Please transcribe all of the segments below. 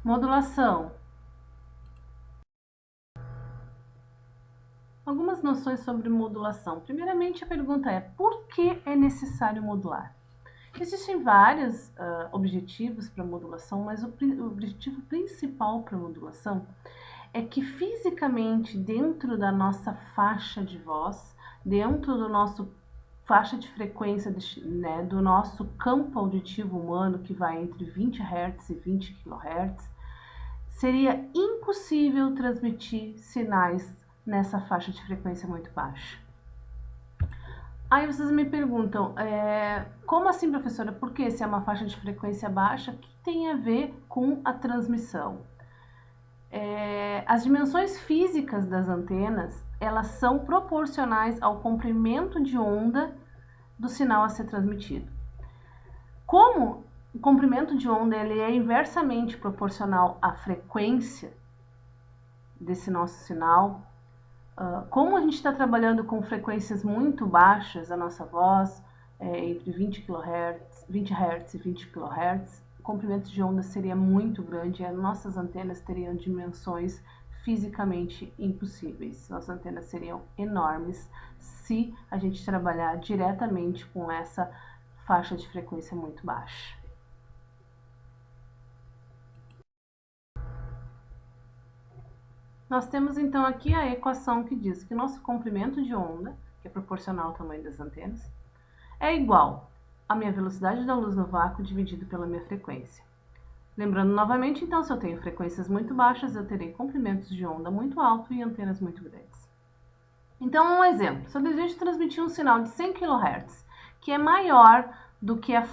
Modulação. Algumas noções sobre modulação. Primeiramente, a pergunta é: por que é necessário modular? Existem vários objetivos para modulação, mas o objetivo principal para modulação é que fisicamente, dentro da nossa faixa de voz, dentro do nosso faixa de frequência, né, do nosso campo auditivo humano, que vai entre 20 Hz e 20 kHz, seria impossível transmitir sinais nessa faixa de frequência muito baixa. Aí vocês me perguntam, como assim, professora? Por que se é uma faixa de frequência baixa, o que tem a ver com a transmissão? As dimensões físicas das antenas, elas são proporcionais ao comprimento de onda do sinal a ser transmitido. Como o comprimento de onda ele é inversamente proporcional à frequência desse nosso sinal, como a gente está trabalhando com frequências muito baixas, a nossa voz entre 20 kHz, 20 Hz e 20 kHz, o comprimento de onda seria muito grande e as nossas antenas teriam dimensões fisicamente impossíveis. Nossas antenas seriam enormes se a gente trabalhar diretamente com essa faixa de frequência muito baixa. Nós temos então aqui a equação que diz que nosso comprimento de onda, que é proporcional ao tamanho das antenas, é igual à minha velocidade da luz no vácuo dividido pela minha frequência. Lembrando novamente, então, se eu tenho frequências muito baixas, eu terei comprimentos de onda muito alto e antenas muito grandes. Então, um exemplo, se eu desejo transmitir um sinal de 100 kHz, que é maior do que a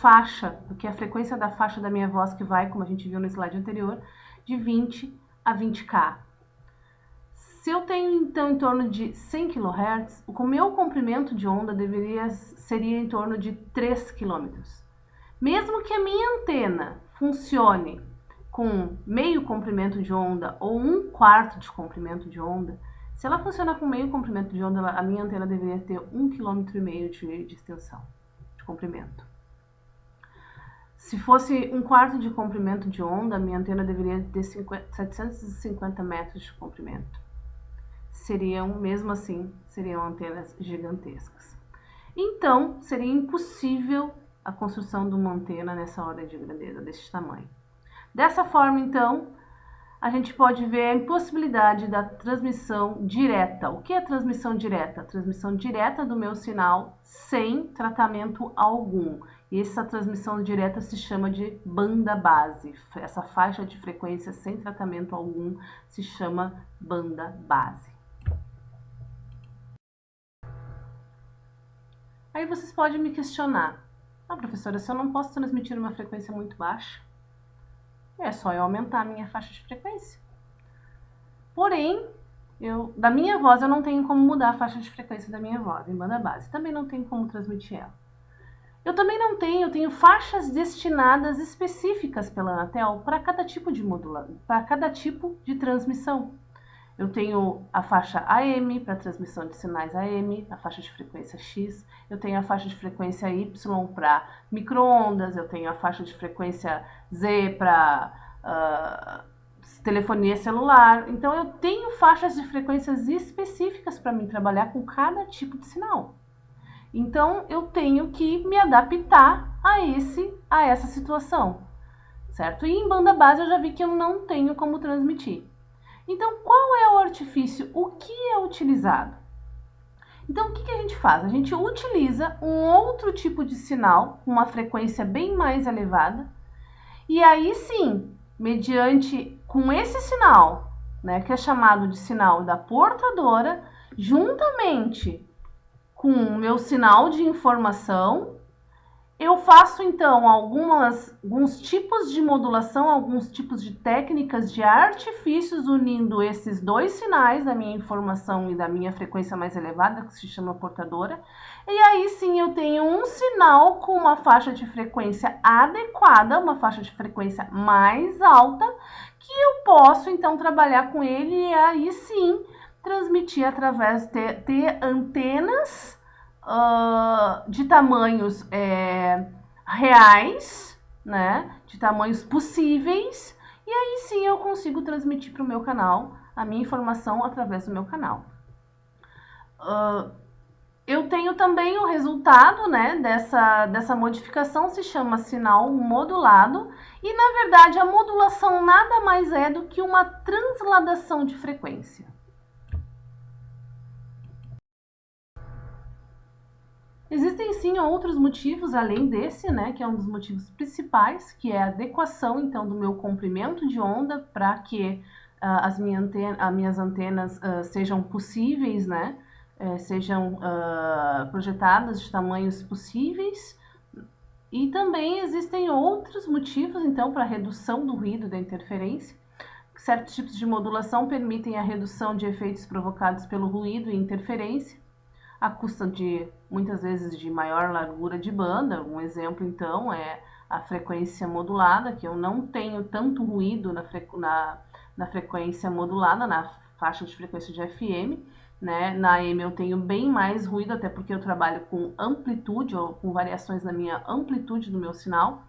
frequência da faixa da minha voz, que vai, como a gente viu no slide anterior, de 20 a 20K. Se eu tenho, então, em torno de 100 kHz, o meu comprimento de onda seria em torno de 3 km. Mesmo que a minha antena funcione com meio comprimento de onda ou 1/4 de comprimento de onda, se ela funcionar com meio comprimento de onda, a minha antena deveria ter 1,5 km de extensão, de comprimento. Se fosse 1/4 de comprimento de onda, a minha antena deveria ter 750 metros de comprimento. Mesmo assim, seriam antenas gigantescas. Então, seria impossível a construção de uma antena nessa ordem de grandeza, desse tamanho. Dessa forma, então, a gente pode ver a impossibilidade da transmissão direta. O que é transmissão direta? A transmissão direta do meu sinal sem tratamento algum. E essa transmissão direta se chama de banda base. Essa faixa de frequência sem tratamento algum se chama banda base. Aí vocês podem me questionar: professora, se eu não posso transmitir uma frequência muito baixa, é só eu aumentar a minha faixa de frequência. Porém, da minha voz eu não tenho como mudar a faixa de frequência da minha voz em banda base. Também não tenho como transmitir ela. Eu também não tenho, eu tenho faixas destinadas específicas pela Anatel para cada tipo de para cada tipo de transmissão. Eu tenho a faixa AM para transmissão de sinais AM, a faixa de frequência X. Eu tenho a faixa de frequência Y para micro-ondas. Eu tenho a faixa de frequência Z para telefonia celular. Então, eu tenho faixas de frequências específicas para mim trabalhar com cada tipo de sinal. Então, eu tenho que me adaptar a essa situação, certo? E em banda base eu já vi que eu não tenho como transmitir. Então, qual é o artifício? O que é utilizado? Então, o que a gente faz? A gente utiliza um outro tipo de sinal, uma frequência bem mais elevada, e aí sim, com esse sinal, né, que é chamado de sinal da portadora, juntamente com o meu sinal de informação, eu faço então alguns tipos de modulação, alguns tipos de técnicas de artifícios unindo esses dois sinais da minha informação e da minha frequência mais elevada, que se chama portadora. E aí sim eu tenho um sinal com uma faixa de frequência adequada, uma faixa de frequência mais alta, que eu posso então trabalhar com ele e aí sim transmitir através de antenas de tamanhos reais, né, de tamanhos possíveis, e aí sim eu consigo transmitir para o meu canal a minha informação através do meu canal. Eu tenho também o resultado, né, dessa modificação, se chama sinal modulado, e na verdade a modulação nada mais é do que uma transladação de frequência. Existem sim outros motivos além desse, né, que é um dos motivos principais, que é a adequação então do meu comprimento de onda para que as minhas antenas sejam possíveis, né, sejam projetadas de tamanhos possíveis. E também existem outros motivos então para a redução do ruído e da interferência. Certos tipos de modulação permitem a redução de efeitos provocados pelo ruído e interferência, à custa de, muitas vezes, de maior largura de banda. Um exemplo, então, é a frequência modulada, que eu não tenho tanto ruído na frequência modulada, na faixa de frequência de FM, né? Na AM eu tenho bem mais ruído, até porque eu trabalho com amplitude, ou com variações na minha amplitude do meu sinal.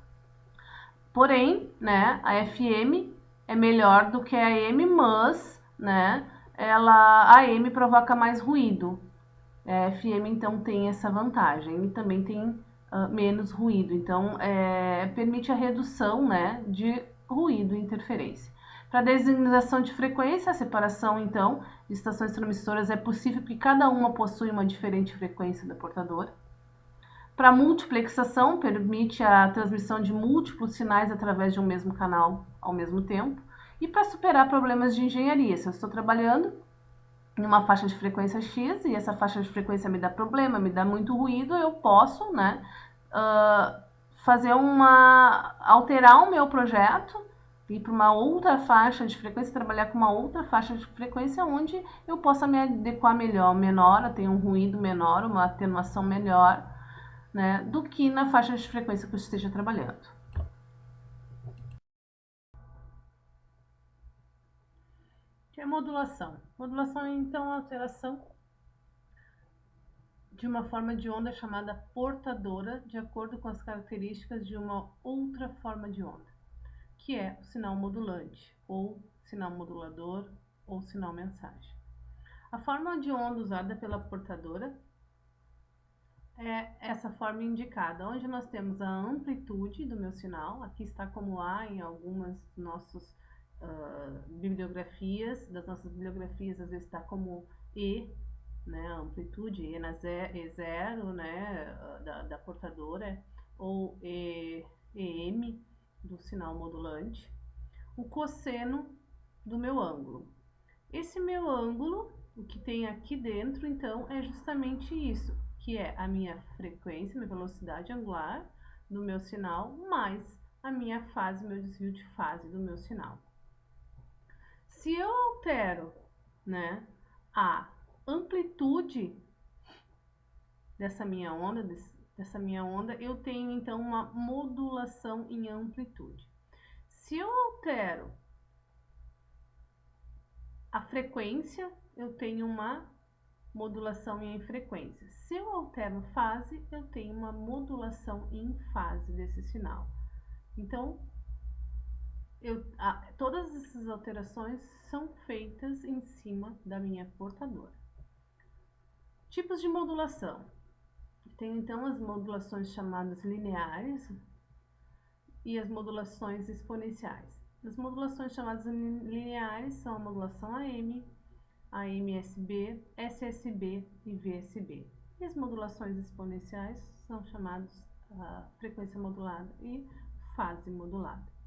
Porém, né, a FM é melhor do que a AM, mas, né, a AM provoca mais ruído. A FM, então, tem essa vantagem e também tem menos ruído. Então, permite a redução, né, de ruído e interferência. Para a designação de frequência, a separação, então, de estações transmissoras é possível porque cada uma possui uma diferente frequência da portadora. Para multiplexação, permite a transmissão de múltiplos sinais através de um mesmo canal ao mesmo tempo. E para superar problemas de engenharia, se eu estou trabalhando em uma faixa de frequência X e essa faixa de frequência me dá problema, me dá muito ruído, eu posso, né, alterar o meu projeto, ir para uma outra faixa de frequência, trabalhar com uma outra faixa de frequência onde eu possa me adequar menor, ter um ruído menor, uma atenuação melhor, né, do que na faixa de frequência que eu esteja trabalhando. Que é modulação? Modulação é, então, a alteração de uma forma de onda chamada portadora, de acordo com as características de uma outra forma de onda, que é o sinal modulante, ou sinal modulador, ou sinal mensagem. A forma de onda usada pela portadora é essa forma indicada, onde nós temos a amplitude do meu sinal, aqui está como A em algumas nossas bibliografias, às vezes está como E, né, a amplitude, E0, né, da portadora, ou EM do sinal modulante, o cosseno do meu ângulo. Esse meu ângulo, o que tem aqui dentro, então, é justamente isso, que é a minha frequência, minha velocidade angular do meu sinal, mais a minha fase, meu desvio de fase do meu sinal. Se eu altero, né, a amplitude dessa minha onda, eu tenho então uma modulação em amplitude. Se eu altero a frequência, eu tenho uma modulação em frequência. Se eu altero fase, eu tenho uma modulação em fase desse sinal. Então, todas essas alterações são feitas em cima da minha portadora. Tipos de modulação. Tem então as modulações chamadas lineares e as modulações exponenciais. As modulações chamadas lineares são a modulação AM, AM-SB, SSB e VSB. E as modulações exponenciais são chamadas frequência modulada e fase modulada.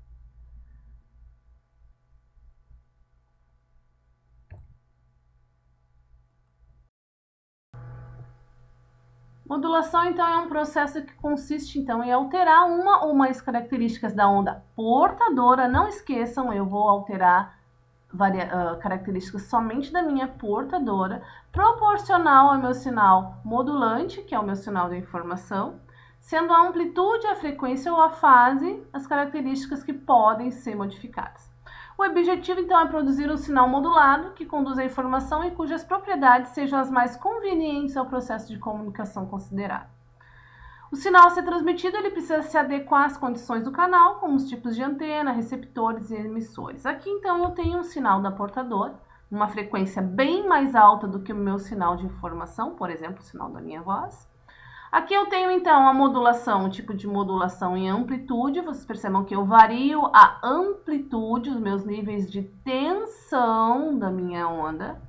Modulação, então, é um processo que consiste, então, em alterar uma ou mais características da onda portadora. Não esqueçam, eu vou alterar características somente da minha portadora, proporcional ao meu sinal modulante, que é o meu sinal de informação, sendo a amplitude, a frequência ou a fase as características que podem ser modificadas. O objetivo, então, é produzir um sinal modulado que conduz a informação e cujas propriedades sejam as mais convenientes ao processo de comunicação considerado. O sinal a ser transmitido ele precisa se adequar às condições do canal, como os tipos de antena, receptores e emissores. Aqui então eu tenho um sinal da portadora, uma frequência bem mais alta do que o meu sinal de informação, por exemplo, o sinal da minha voz. Aqui eu tenho então a modulação, o tipo de modulação em amplitude. Vocês percebam que eu vario a amplitude, os meus níveis de tensão da minha onda.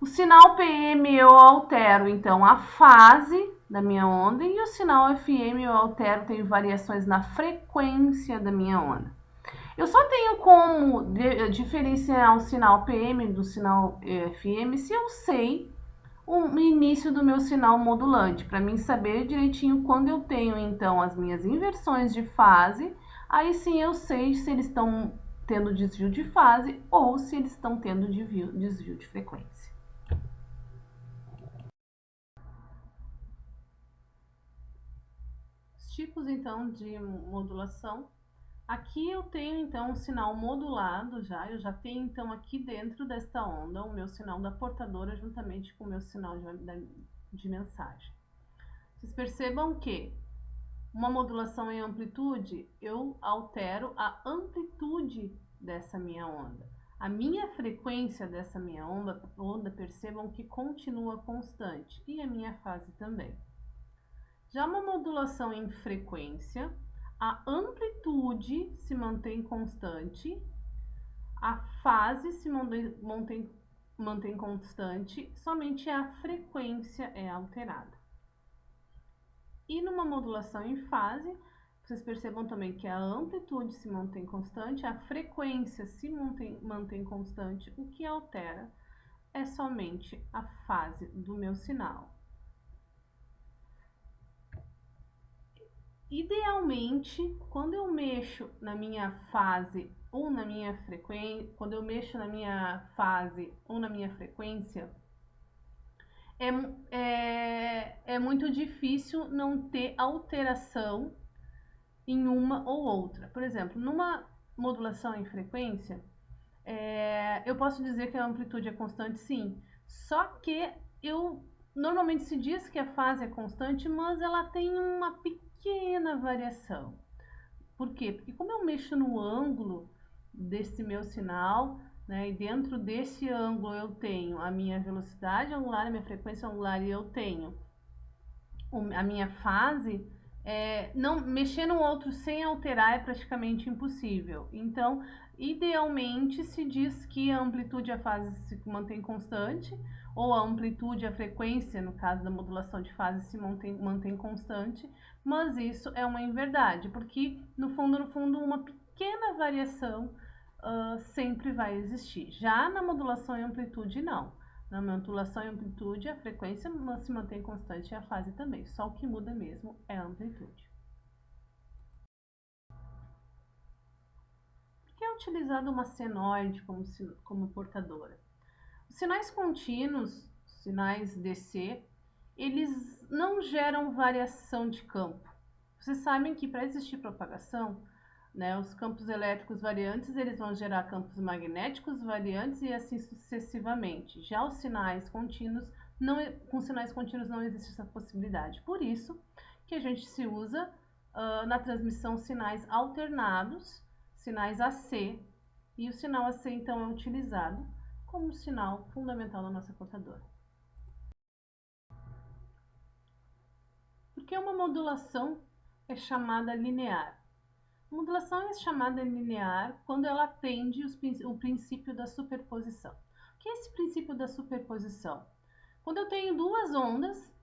O sinal PM eu altero então a fase da minha onda e o sinal FM eu altero, tenho variações na frequência da minha onda. Eu só tenho como diferenciar o sinal PM do sinal FM se eu sei o início do meu sinal modulante, para mim saber direitinho quando eu tenho então as minhas inversões de fase, aí sim eu sei se eles estão tendo desvio de fase ou se eles estão tendo desvio de frequência. Os tipos então de modulação. Aqui eu tenho então um sinal modulado eu já tenho então aqui dentro desta onda o meu sinal da portadora juntamente com o meu sinal de mensagem. Vocês percebam que uma modulação em amplitude, eu altero a amplitude dessa minha onda. A minha frequência dessa minha onda, percebam que continua constante e a minha fase também. Já uma modulação em frequência, a amplitude se mantém constante, a fase se mantém constante, somente a frequência é alterada. E numa modulação em fase, vocês percebam também que a amplitude se mantém constante, a frequência se mantém constante, o que altera é somente a fase do meu sinal. Idealmente, quando eu mexo na minha fase ou na minha frequência, quando eu mexo na minha fase ou na minha frequência, é muito difícil não ter alteração em uma ou outra. Por exemplo, numa modulação em frequência, eu posso dizer que a amplitude é constante, sim, só que normalmente se diz que a fase é constante, mas ela tem uma pequena variação. Por quê? Porque como eu mexo no ângulo desse meu sinal, né, e dentro desse ângulo eu tenho a minha velocidade angular, a minha frequência angular e eu tenho a minha fase, não mexer no outro sem alterar é praticamente impossível. Então, idealmente se diz que a amplitude e a fase se mantém constante, ou a amplitude e a frequência, no caso da modulação de fase, se mantém constante, mas isso é uma inverdade, porque no fundo, uma pequena variação sempre vai existir. Já na modulação e amplitude, não. Na modulação e amplitude, a frequência se mantém constante e a fase também. Só o que muda mesmo é a amplitude. Por que é utilizado uma senoide como portadora? Os sinais contínuos, sinais DC, eles não geram variação de campo. Vocês sabem que para existir propagação, né, os campos elétricos variantes eles vão gerar campos magnéticos variantes e assim sucessivamente. Já os sinais contínuos, com sinais contínuos não existe essa possibilidade. Por isso que a gente se usa na transmissão sinais alternados, sinais AC, e o sinal AC então é utilizado como sinal fundamental da nossa portadora. Por que uma modulação é chamada linear? A modulação é chamada linear quando ela atende o princípio da superposição. O que é esse princípio da superposição? Quando eu tenho duas ondas,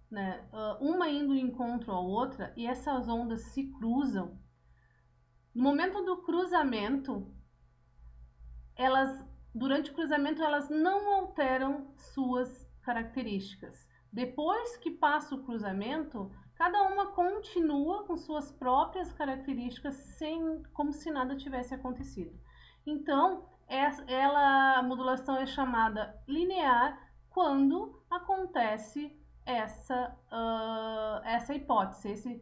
né, uma indo em encontro à outra, e essas ondas se cruzam, no momento do cruzamento, durante o cruzamento, elas não alteram suas características. Depois que passa o cruzamento, cada uma continua com suas próprias características, como se nada tivesse acontecido. Então, a modulação é chamada linear quando acontece essa hipótese,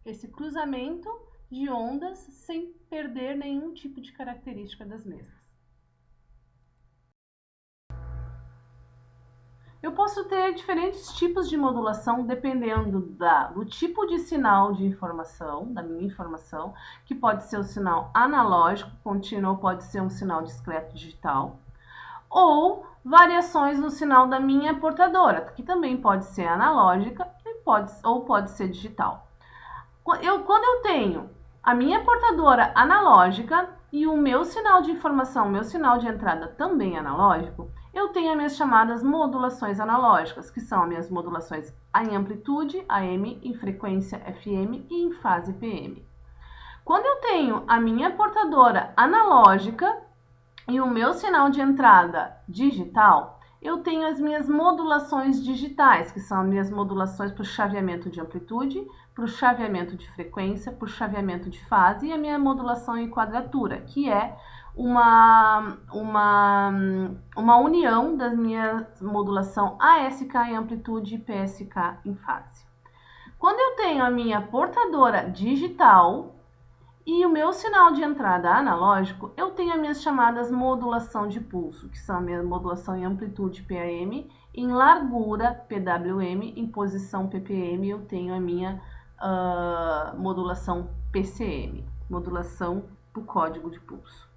esse cruzamento de ondas sem perder nenhum tipo de característica das mesmas. Eu posso ter diferentes tipos de modulação dependendo do tipo de sinal de informação, da minha informação, que pode ser o sinal analógico contínuo ou pode ser um sinal discreto digital, ou variações no sinal da minha portadora, que também pode ser analógica ou pode ser digital. Quando eu tenho a minha portadora analógica e o meu sinal de informação, meu sinal de entrada também analógico, eu tenho as minhas chamadas modulações analógicas, que são as minhas modulações em amplitude, AM, em frequência, FM e em fase, PM. Quando eu tenho a minha portadora analógica e o meu sinal de entrada digital, eu tenho as minhas modulações digitais, que são as minhas modulações para o chaveamento de amplitude, para o chaveamento de frequência, para o chaveamento de fase e a minha modulação em quadratura, que é uma união da minha modulação ASK em amplitude e PSK em fase. Quando eu tenho a minha portadora digital e o meu sinal de entrada analógico, eu tenho as minhas chamadas modulação de pulso, que são a minha modulação em amplitude PAM, em largura PWM, em posição PPM, eu tenho a minha modulação PCM, modulação por código de pulso.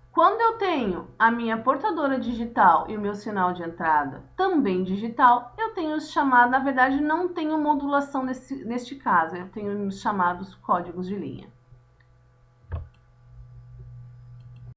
Quando eu tenho a minha portadora digital e o meu sinal de entrada também digital, eu tenho os chamados, na verdade não tenho modulação neste caso, eu tenho os chamados códigos de linha.